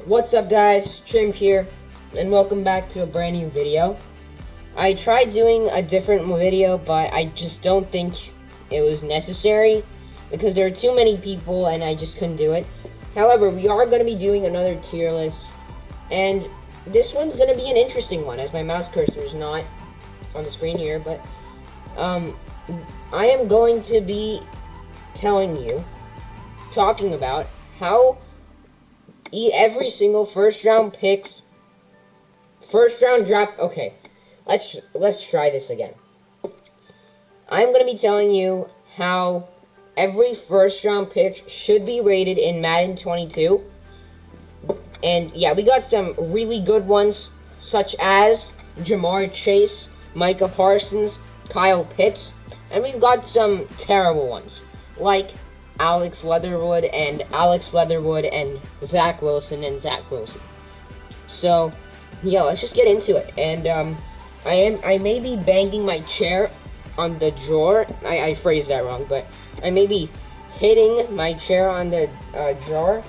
What's up guys, Trim here, and welcome back to a brand new video. I tried doing a different video, but I just don't think it was necessary because there are too many people and I just couldn't do it. However, we are going to be doing another tier list, and this one's going to be an interesting one as my mouse cursor is not on the screen here, but I am going to be talking about how every single first round draft. Okay, let's try this again. I'm gonna be telling you how every first round pick should be rated in Madden 22. And yeah, we got some really good ones, such as Jamar Chase, Micah Parsons, Kyle Pitts, and we've got some terrible ones, like Alex Leatherwood and Zach Wilson. So, yeah, let's just get into it. And I may be banging my chair on the drawer. I phrased that wrong, but I may be hitting my chair on the drawer.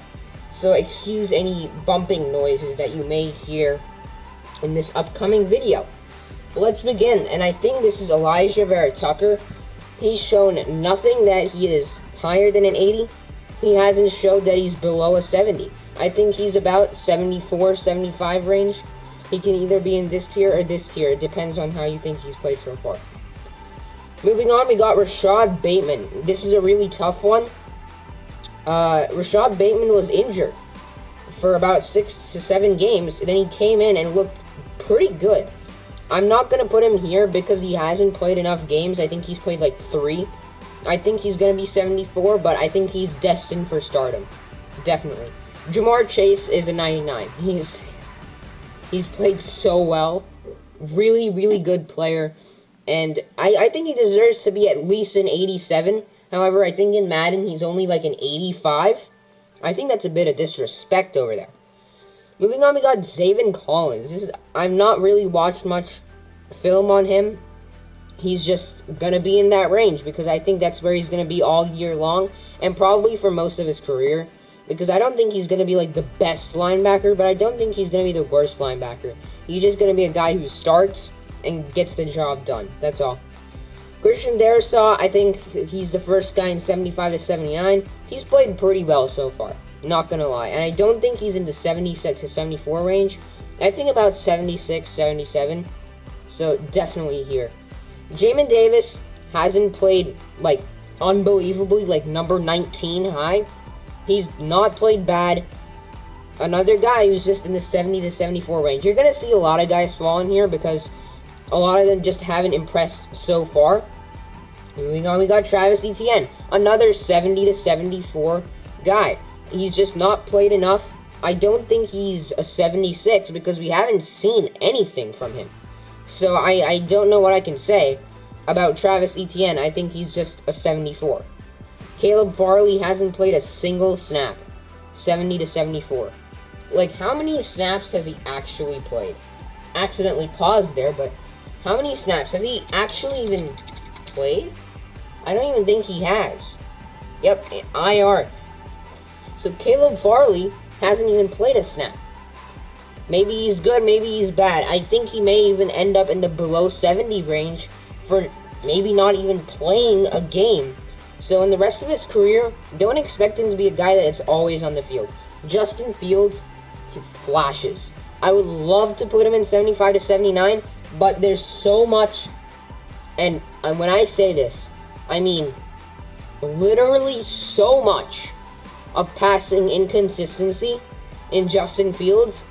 So excuse any bumping noises that you may hear in this upcoming video. Let's begin. And I think this is Elijah Vera Tucker. He's shown nothing that he is higher than an 80. He hasn't showed that he's below a 70. I think he's about 74, 75 range. He can either be in this tier or this tier. It depends on how you think he's played so far. Moving on, we got Rashad Bateman. This is a really tough one. Rashad Bateman was injured for about 6 to 7 games. Then he came in and looked pretty good. I'm not going to put him here because he hasn't played enough games. I think he's played like 3. I think he's going to be 74, but I think he's destined for stardom. Definitely. Jamar Chase is a 99. He's played so well. Really, really good player. And I think he deserves to be at least an 87. However, I think in Madden he's only like an 85. I think that's a bit of disrespect over there. Moving on, we got Zayvan Collins. I've not really watched much film on him. He's just going to be in that range because I think that's where he's going to be all year long and probably for most of his career, because I don't think he's going to be like the best linebacker, but I don't think he's going to be the worst linebacker. He's just going to be a guy who starts and gets the job done. That's all. Christian Darasaw, I think he's the first guy in 75 to 79. He's played pretty well so far, not going to lie. And I don't think he's in the 76 to 74 range. I think about 76, 77. So definitely here. Jamin Davis hasn't played, like, unbelievably, like, number 19 high. He's not played bad. Another guy who's just in the 70 to 74 range. You're going to see a lot of guys fall in here because a lot of them just haven't impressed so far. Moving on, we got Travis Etienne. Another 70 to 74 guy. He's just not played enough. I don't think he's a 76 because we haven't seen anything from him. So I don't know what I can say about Travis Etienne. I think he's just a 74. Caleb Farley hasn't played a single snap. 70 to 74. Like, how many snaps has he actually played? Accidentally paused there, but how many snaps has he actually even played? I don't even think he has. Yep, IR. So Caleb Farley hasn't even played a snap. Maybe he's good, maybe he's bad. I think he may even end up in the below 70 range for maybe not even playing a game. So in the rest of his career, don't expect him to be a guy that's always on the field. Justin Fields, he flashes. I would love to put him in 75 to 79, but there's so much, and when I say this, I mean literally so much of passing inconsistency in Justin Fields.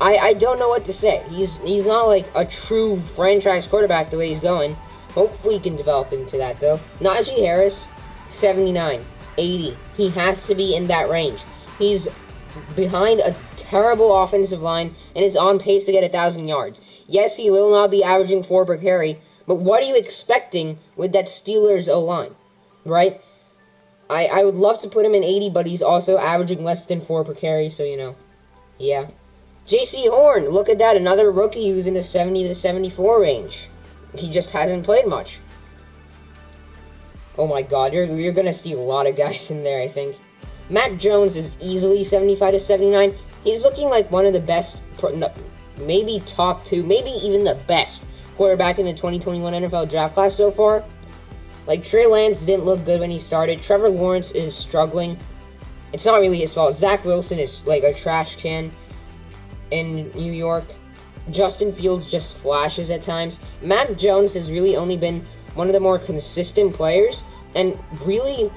I don't know what to say. He's not like a true franchise quarterback the way he's going. Hopefully he can develop into that, though. Najee Harris, 79, 80. He has to be in that range. He's behind a terrible offensive line and is on pace to get 1,000 yards. Yes, he will not be averaging 4 per carry, but what are you expecting with that Steelers O-line, right? I would love to put him in 80, but he's also averaging less than 4 per carry, so, you know, yeah. J.C. Horn, look at that, another rookie who's in the 70 to 74 range. He just hasn't played much. Oh my god, you're going to see a lot of guys in there, I think. Mac Jones is easily 75 to 79. He's looking like one of the best, maybe top 2, maybe even the best quarterback in the 2021 NFL draft class so far. Like, Trey Lance didn't look good when he started. Trevor Lawrence is struggling. It's not really his fault. Zach Wilson is like a trash can in New York. Justin Fields just flashes at times. Mac Jones has really only been one of the more consistent players, and really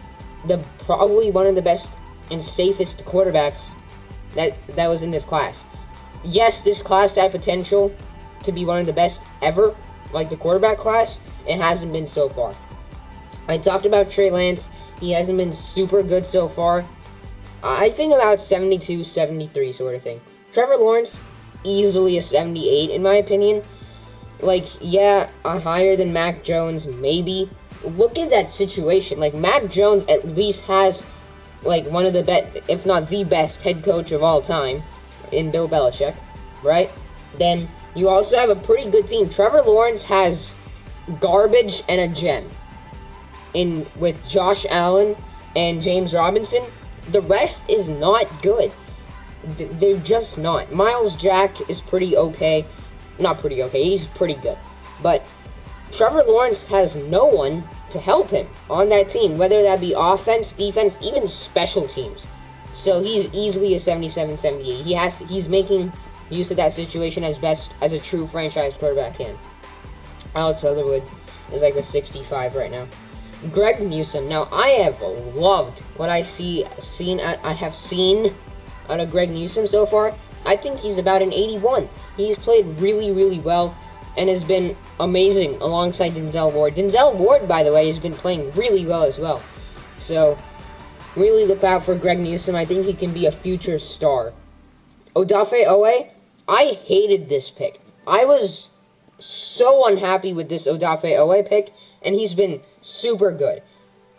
probably one of the best and safest quarterbacks that was in this class. Yes, this class had potential to be one of the best ever, like the quarterback class. It hasn't been so far. I talked about Trey Lance. He hasn't been super good so far. I think about 72, 73 sort of thing. Trevor Lawrence, easily a 78 in my opinion. Like, yeah, higher than Mac Jones, maybe. Look at that situation. Like, Mac Jones at least has, like, one of the best, if not the best, head coach of all time in Bill Belichick, right? Then you also have a pretty good team. Trevor Lawrence has garbage and a gem with Josh Allen and James Robinson. The rest is not good. They're just not. Miles Jack is pretty okay. Not pretty okay. He's pretty good. But Trevor Lawrence has no one to help him on that team, whether that be offense, defense, even special teams. So he's easily a 77, 78. He's making use of that situation as best as a true franchise quarterback can. Alex Leatherwood is like a 65 right now. Greg Newsome. Now, I have loved what I have seen out of Greg Newsome so far. I think he's about an 81. He's played really, really well and has been amazing alongside Denzel Ward. Denzel Ward, by the way, has been playing really well as well. So, really look out for Greg Newsome. I think he can be a future star. Odafe Owe, I hated this pick. I was so unhappy with this Odafe Owe pick, and he's been super good.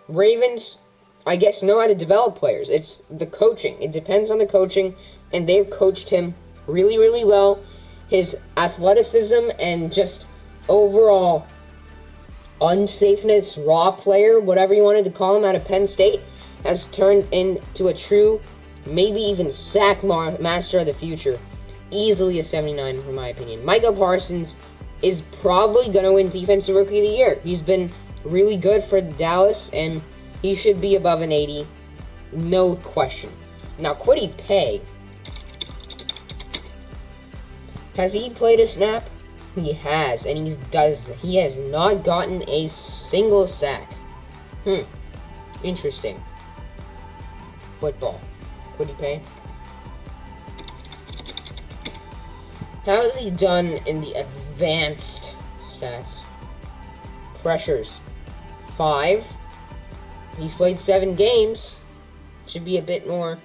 Ravens, I guess, know how to develop players. It's the coaching. It depends on the coaching, and they've coached him really, really well. His athleticism and just overall unsafeness, raw player, whatever you wanted to call him, out of Penn State, has turned into a true, maybe even sack master of the future. Easily a 79, in my opinion. Micah Parsons is probably going to win Defensive Rookie of the Year. He's been really good for Dallas, and he should be above an 80. No question. Now, Kwity Paye. Has he played a snap? He has, and he has not gotten a single sack. Interesting. Football. Kwity Paye. How has he done in the advanced stats? Pressures. 5. He's played 7 games. Should be a bit more.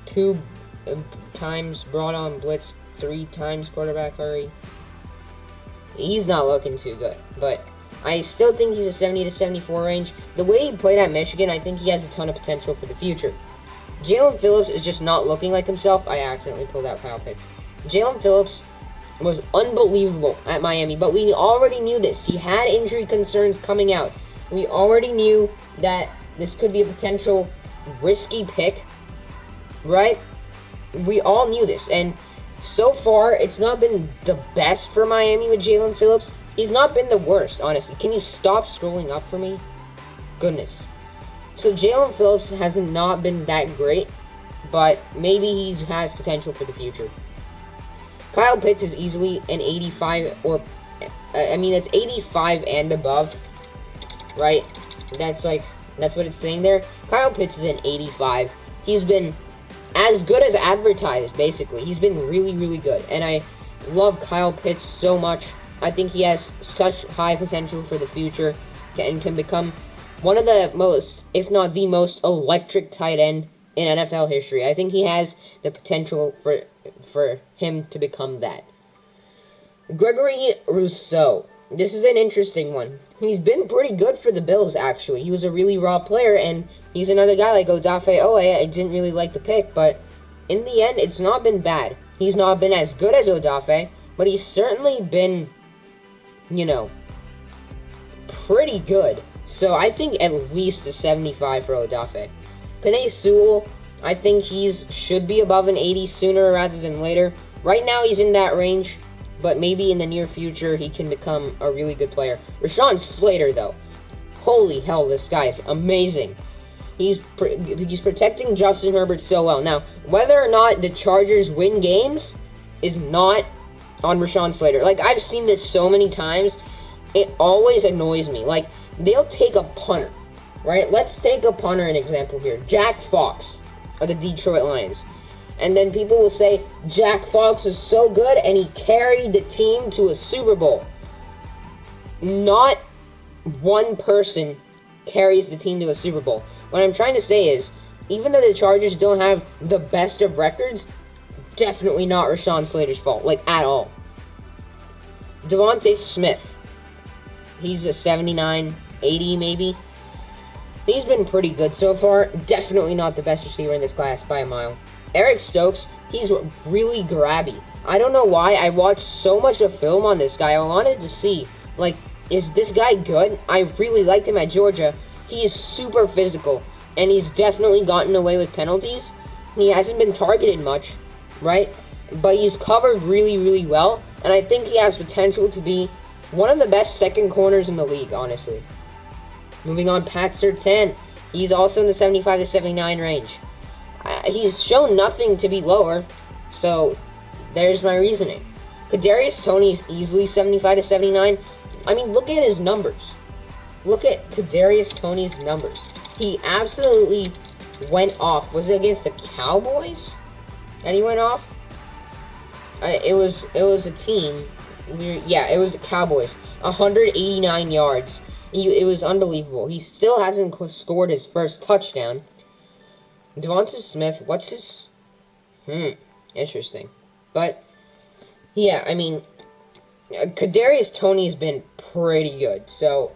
2 times brought on blitz, 3 times quarterback hurry. He's not looking too good, but I still think he's a 70 to 74 range. The way he played at Michigan, I think he has a ton of potential for the future. Jalen Phillips is just not looking like himself. I accidentally pulled out Kyle Pitts. Jalen Phillips was unbelievable at Miami, but we already knew this. He had injury concerns coming out. We already knew that this could be a potential risky pick, right? We all knew this, and so far, it's not been the best for Miami with Jalen Phillips. He's not been the worst, honestly. Can you stop scrolling up for me? Goodness. So Jalen Phillips has not been that great, but maybe he has potential for the future. Kyle Pitts is easily an 85, or, it's 85 and above, right? That's what it's saying there. Kyle Pitts is an 85. He's been as good as advertised, basically. He's been really, really good, and I love Kyle Pitts so much. I think he has such high potential for the future and can become one of the most, if not the most, electric tight end in NFL history. I think he has the potential for him to become that. Gregory Rousseau. This is an interesting one. He's been pretty good for the Bills, actually. He was a really raw player, and he's another guy like Odafe Owe. I didn't really like the pick, but in the end, it's not been bad. He's not been as good as Odafe, but he's certainly been, pretty good. So I think at least a 75 for Odafe. Penei Sewell, I think should be above an 80 sooner rather than later. Right now he's in that range, but maybe in the near future he can become a really good player. Rashaan Slater, though. Holy hell, this guy is amazing. He's protecting Justin Herbert so well. Now, whether or not the Chargers win games is not on Rashaan Slater. Like, I've seen this so many times. It always annoys me. Like, they'll take a punter, right? Let's take a punter, an example here. Jack Fox of the Detroit Lions. And then people will say, Jack Fox is so good and he carried the team to a Super Bowl. Not one person carries the team to a Super Bowl. What I'm trying to say is, even though the Chargers don't have the best of records, definitely not Rashaan Slater's fault, like, at all. Devontae Smith. He's a 79, 80 maybe. He's been pretty good so far. Definitely not the best receiver in this class by a mile. Eric Stokes, he's really grabby. I don't know why. I watched so much of film on this guy. I wanted to see, like, is this guy good? I really liked him at Georgia. He is super physical, and he's definitely gotten away with penalties. He hasn't been targeted much, right? But he's covered really, really well, and I think he has potential to be one of the best second corners in the league, honestly. Moving on, Pat Surtain. He's also in the 75 to 79 range. He's shown nothing to be lower, so there's my reasoning. Kadarius Toney is easily 75 to 79. I mean, look at his numbers. Look at Kadarius Toney's numbers. He absolutely went off. Was it against the Cowboys that he went off? It was a team. Yeah, it was the Cowboys. 189 yards. It was unbelievable. He still hasn't scored his first touchdown. Devonta Smith, what's his... interesting. But, yeah, I mean, Kadarius Toney's been pretty good. So,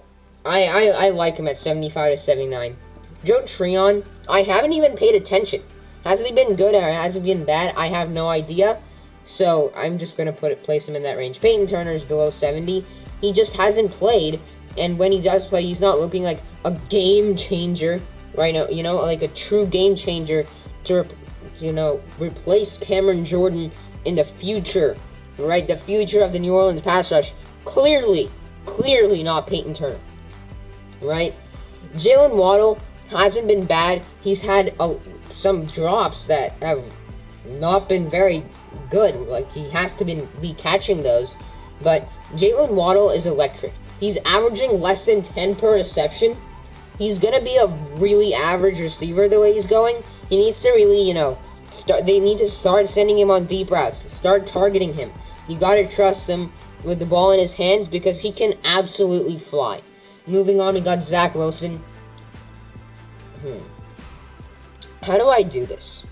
I like him at 75 to 79. Joe Tryon, I haven't even paid attention. Has he been good or has he been bad? I have no idea. So, I'm just going to place him in that range. Peyton Turner is below 70. He just hasn't played. And when he does play, he's not looking like a game changer. Right now, you know, like a true game changer to, replace Cameron Jordan in the future, right? The future of the New Orleans pass rush. Clearly not Peyton Turner, right? Jalen Waddle hasn't been bad. He's had some drops that have not been very good. Like, he has to be catching those. But Jalen Waddle is electric. He's averaging less than 10 per reception. He's going to be a really average receiver the way he's going. He needs to really, they need to start sending him on deep routes. Start targeting him. You got to trust him with the ball in his hands because he can absolutely fly. Moving on, we got Zach Wilson. How do I do this?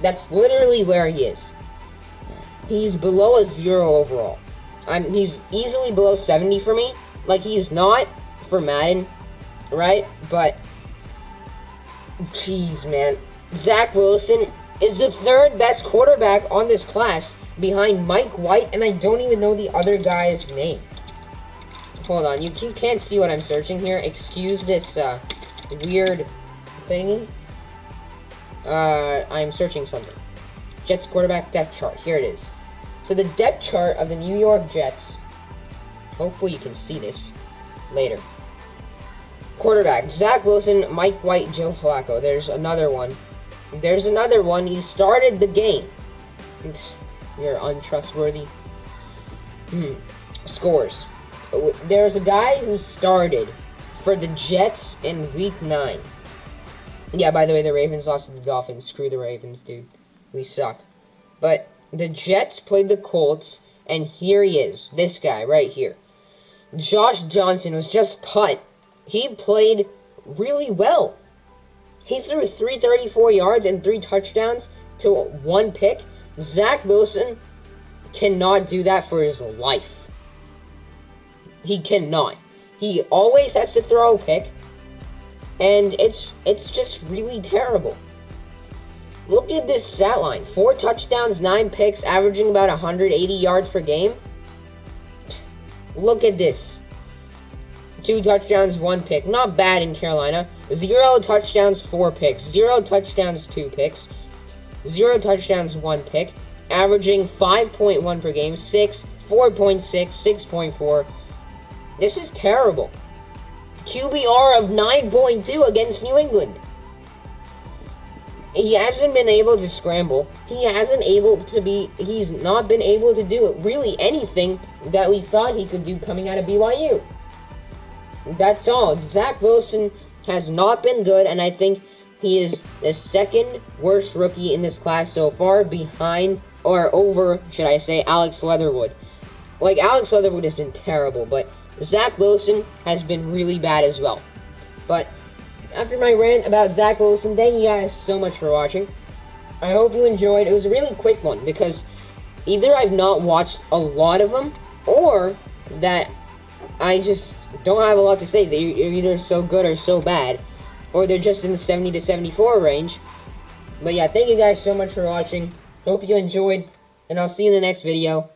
That's literally where he is. He's below a 0 overall. He's easily below 70 for me. Like, he's not for Madden, right? But, jeez, man. Zach Wilson is the third best quarterback on this class behind Mike White, and I don't even know the other guy's name. Hold on, you can't see what I'm searching here. Excuse this weird thingy. I'm searching something. Jets quarterback depth chart. Here it is. So the depth chart of the New York Jets. Hopefully you can see this later. Quarterback. Zach Wilson, Mike White, Joe Flacco. There's another one. He started the game. You're untrustworthy. Scores. There's a guy who started for the Jets in Week 9. Yeah, by the way, the Ravens lost to the Dolphins. Screw the Ravens, dude. We suck. But the Jets played the Colts, and here he is. This guy right here. Josh Johnson was just cut. He played really well. He threw 334 yards and 3 touchdowns to 1 pick. Zach Wilson cannot do that for his life. He cannot. He always has to throw a pick. And it's just really terrible. Look at this stat line. 4 touchdowns, 9 picks, averaging about 180 yards per game. Look at this. 2 touchdowns, 1 pick. Not bad in Carolina. 0 touchdowns, 4 picks. 0 touchdowns, 2 picks. 0 touchdowns, 1 pick. Averaging 5.1 per game. 6, 4.6, 6.4. This is terrible. QBR of 9.2 against New England. He hasn't been able to scramble. He's not been able to do really anything that we thought he could do coming out of BYU. That's all. Zach Wilson has not been good, and I think he is the second worst rookie in this class so far, behind, or over, should I say, Alex Leatherwood. Like, Alex Leatherwood has been terrible, but Zach Wilson has been really bad as well. But after my rant about Zach Wilson, thank you guys so much for watching. I hope you enjoyed. It was a really quick one because either I've not watched a lot of them, or that I just don't have a lot to say. They're either so good or so bad, or they're just in the 70 to 74 range. But yeah, thank you guys so much for watching. Hope you enjoyed, and I'll see you in the next video.